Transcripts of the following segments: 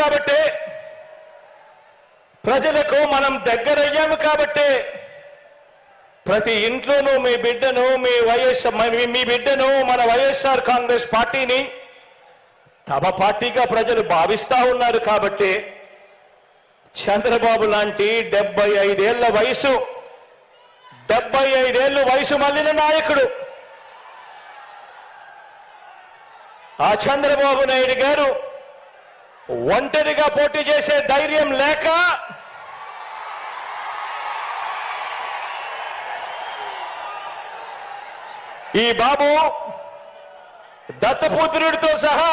కాబట్టి ప్రజలకు మనం దగ్గరయ్యాము కాబట్టి ప్రతి ఇంట్లోనూ మీ బిడ్డను మీ బిడ్డను మన వైఎస్ఆర్ కాంగ్రెస్ పార్టీని తమ పార్టీగా ప్రజలు భావిస్తా ఉన్నారు కాబట్టి చంద్రబాబు లాంటి 75 ఏళ్ల వయసు మళ్ళిన నాయకుడు ఆ చంద్రబాబు నాయుడు గారు ఒంటరిగా పోటీ చేసే ధైర్యం లేక ఈ బాబు దత్తపుత్రుడితో సహా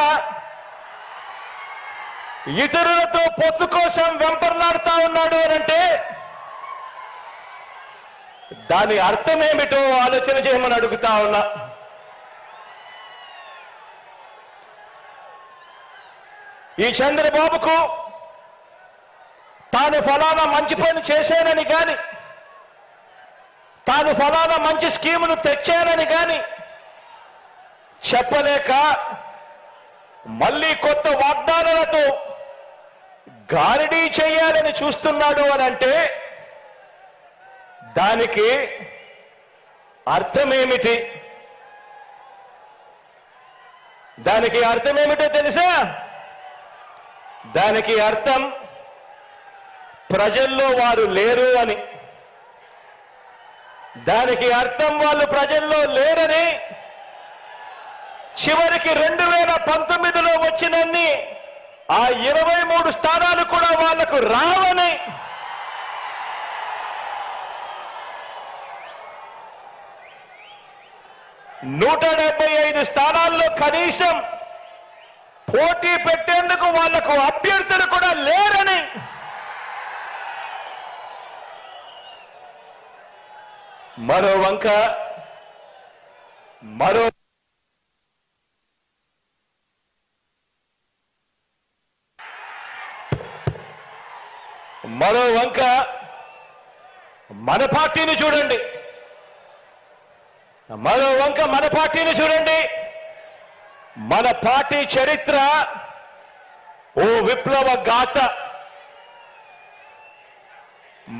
ఇతరులతో పొత్తు కోసం వెంపర్లాడుతా ఉన్నాడు అనంటే దాని అర్థమేమిటో ఆలోచన చేయమని అడుగుతా ఉన్నా. ఈ చంద్రబాబుకు తాను ఫలానా మంచి పని చేశానని కానీ తాను ఫలానా మంచి స్కీమును తెచ్చానని కానీ చెప్పలేక మళ్ళీ కొత్త వాగ్దానాలతో గారడీ చేయాలని చూస్తున్నాడు అని అంటే దానికి అర్థమేమిటి? దానికి అర్థమేమిటో తెలుసా? దానికి అర్థం ప్రజల్లో వారు లేరు అని. దానికి అర్థం వాళ్ళు ప్రజల్లో లేరని చివరికి 2019లో వచ్చినన్ని ఆ 23 స్థానాలు కూడా వాళ్లకు రావని ,175 స్థానాల్లో కనీసం పోటీ పెట్టేందుకు వాళ్లకు అభ్యర్థులు కూడా లేరని మరో వంక మన పార్టీని చూడండి. మన పార్టీ చరిత్ర ఓ విప్లవ గాథ.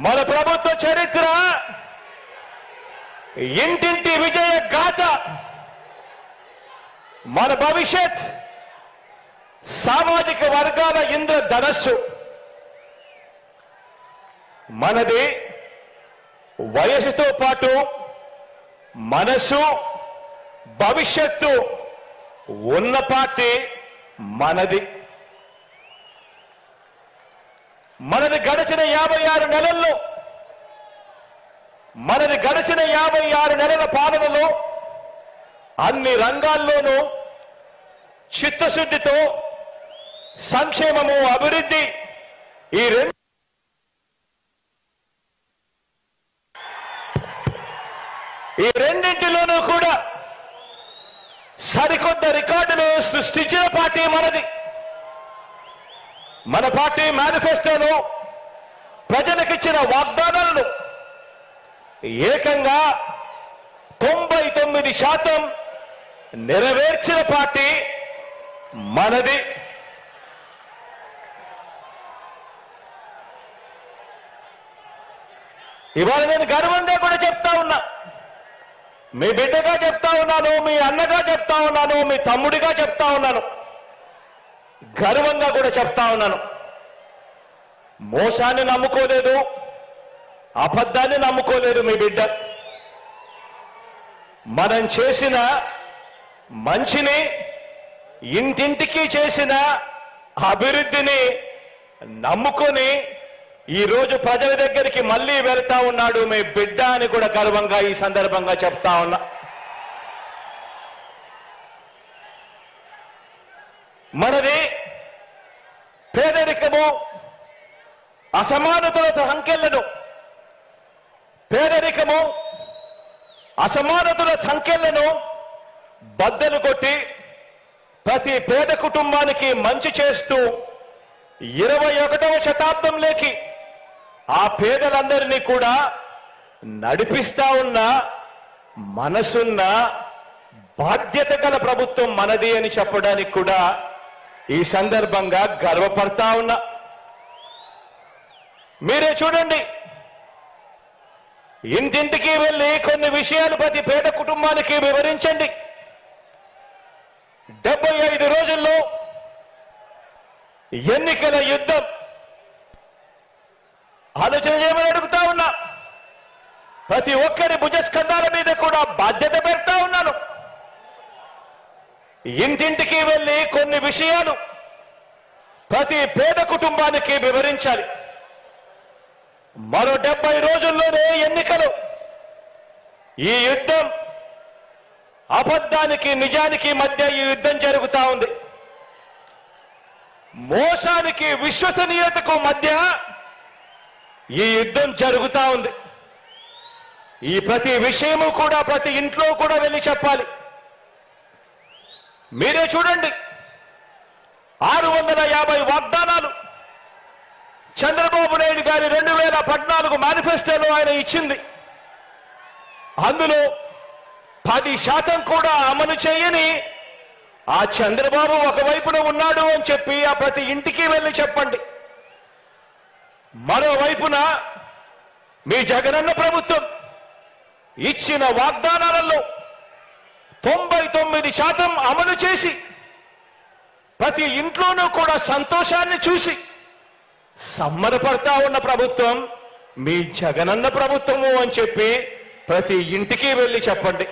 మన ప్రభుత్వ చరిత్ర ఇంటింటి విజయ గాథ. మన భవిష్యత్ సామాజిక వర్గాల ఇంద్రధనస్సు. మనది వయసుతో పాటు మనసు భవిష్యత్తు ఉన్న పార్టీ మనది. గడిచిన 56 నెలల్లో గడిచిన 56 నెలల పాలనలో అన్ని రంగాల్లోనూ చిత్తశుద్ధితో సంక్షేమము అభివృద్ధి ఈ రెండింటిలోనూ కూడా సరికొత్త రికార్డులు సృష్టించిన పార్టీ మనది. మన పార్టీ మేనిఫెస్టోను ప్రజలకిచ్చిన వాగ్దానాలను ఏకంగా 99% నెరవేర్చిన పార్టీ మనది. ఇవాళ నేను గర్వంగా కూడా చెప్తా ఉన్నా, మీ బిడ్డగా చెప్తా ఉన్నాను, మీ అన్నగా చెప్తా ఉన్నాను, మీ తమ్ముడిగా చెప్తా ఉన్నాను, గర్వంగా కూడా చెప్తా ఉన్నాను. మోసాన్ని నమ్ముకోలేదు, అబద్ధాన్ని నమ్ముకోలేదు మీ బిడ్డ. మనం చేసిన మంచిని, ఇంటింటికి చేసిన అభివృద్ధిని నమ్ముకొని ఈ రోజు ప్రజల దగ్గరికి మళ్ళీ వెళ్తా ఉన్నాడు మీ బిడ్డ అని కూడా గర్వంగా ఈ సందర్భంగా చెప్తా ఉన్నా. మనది పేదరికము, అసమానతల సంఖ్యలను బద్దలు కొట్టి ప్రతి పేద కుటుంబానికి మంచి చేస్తూ 21వ శతాబ్దంలోకి ఆ పేదలందరినీ కూడా నడిపిస్తా ఉన్న మనసున్న బాధ్యత గల ప్రభుత్వం మనది అని చెప్పడానికి కూడా ఈ సందర్భంగా గర్వపడతా ఉన్నా. మీరే చూడండి, ఇంటింటికి వెళ్ళి కొన్ని విషయాలు ప్రతి పేద కుటుంబానికి వివరించండి. 75 రోజుల్లో ఎన్నికల యుద్ధం ఆలోచన చేయమని అడుగుతా ఉన్నా. ప్రతి ఒక్కరి భుజస్కంధాల మీద కూడా బాధ్యత పెడతా ఉన్నాను. ఇంటింటికి వెళ్ళి కొన్ని విషయాలు ప్రతి పేద కుటుంబానికి వివరించాలి. మరో 70 రోజుల్లోనే ఎన్నికలు. ఈ యుద్ధం అబద్ధానికి నిజానికి మధ్య ఈ యుద్ధం జరుగుతా ఉంది. మోసానికి విశ్వసనీయతకు మధ్య ఈ యుద్ధం జరుగుతా ఉంది. ఈ ప్రతి విషయము కూడా ప్రతి ఇంట్లో కూడా వెళ్ళి చెప్పాలి. మీరే చూడండి, 650 వాగ్దానాలు చంద్రబాబు నాయుడు గారి 2014 మేనిఫెస్టోలో ఆయన ఇచ్చింది. అందులో 10% కూడా అమలు చేయని ఆ చంద్రబాబు ఒకవైపున ఉన్నాడు అని చెప్పి ఆ ప్రతి ఇంటికి వెళ్ళి చెప్పండి. మరోవైపున మీ జగనన్న ప్రభుత్వం ఇచ్చిన వాగ్దానాలలో 99% అమలు చేసి ప్రతి ఇంట్లోనూ కూడా సంతోషాన్ని చూసి సమ్మరపడతా ఉన్న ప్రభుత్వం మీ జగనన్న ప్రభుత్వము అని చెప్పి ప్రతి ఇంటికి వెళ్ళి చెప్పండి.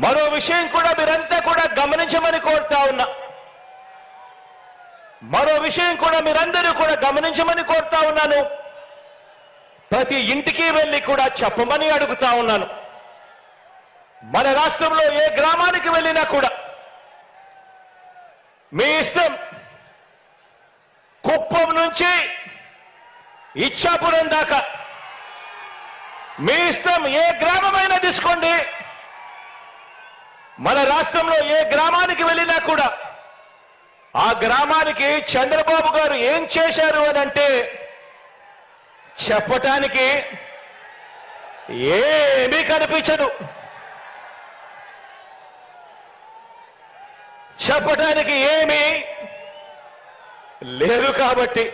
మరో విషయం కూడా మీరంతా కూడా గమనించమని కోరుతా ఉన్నా. మరో విషయం కూడా మీరందరూ కూడా గమనించమని కోరుతా ఉన్నాను. ప్రతి ఇంటికి వెళ్ళి కూడా చెప్పమని అడుగుతా ఉన్నాను. మన రాష్ట్రంలో ఏ గ్రామానికి వెళ్ళినా కూడా మీ ఇష్టం, కుప్పం నుంచి ఇచ్చాపురం దాకా మీ ఇష్టం, ఏ గ్రామమైనా తీసుకోండి. మన రాష్ట్రంలో ఏ గ్రామానికి వెళ్ళినా కూడా ఆ గ్రామానికి చంద్రబాబు గారు ఏం చేశారు అని అంటే చెప్పటానికి ఏమీ కనిపించదు. చెప్పటానికి ఏమీ లేదు. కాబట్టి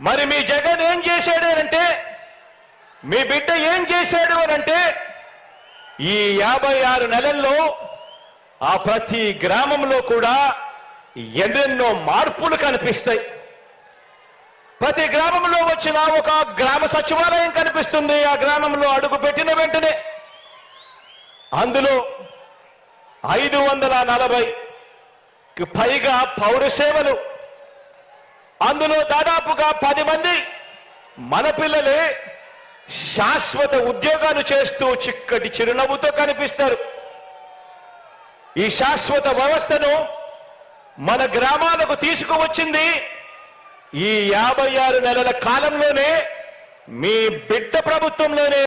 మరి మీ జగన్ ఏం చేశాడు అనంటే, మీ బిడ్డ ఏం చేశాడు అనంటే, ఈ 56 నెలల్లో ఆ ప్రతి గ్రామంలో కూడా ఎన్నెన్నో మార్పులు కనిపిస్తాయి. ప్రతి గ్రామంలో వచ్చిన ఒక గ్రామ సచివాలయం కనిపిస్తుంది. ఆ గ్రామంలో అడుగు పెట్టిన వెంటనే అందులో 540కి పైగా పౌర సేవలు, అందులో దాదాపుగా 10 మంది మన పిల్లలే శాశ్వత ఉద్యోగాలు చేస్తూ చిక్కటి చిరునవ్వుతో కనిపిస్తారు. ఈ శాశ్వత వ్యవస్థను మన గ్రామాలకు తీసుకువచ్చింది ఈ 56 నెలల కాలంలోనే, మీ బిడ్డ ప్రభుత్వంలోనే.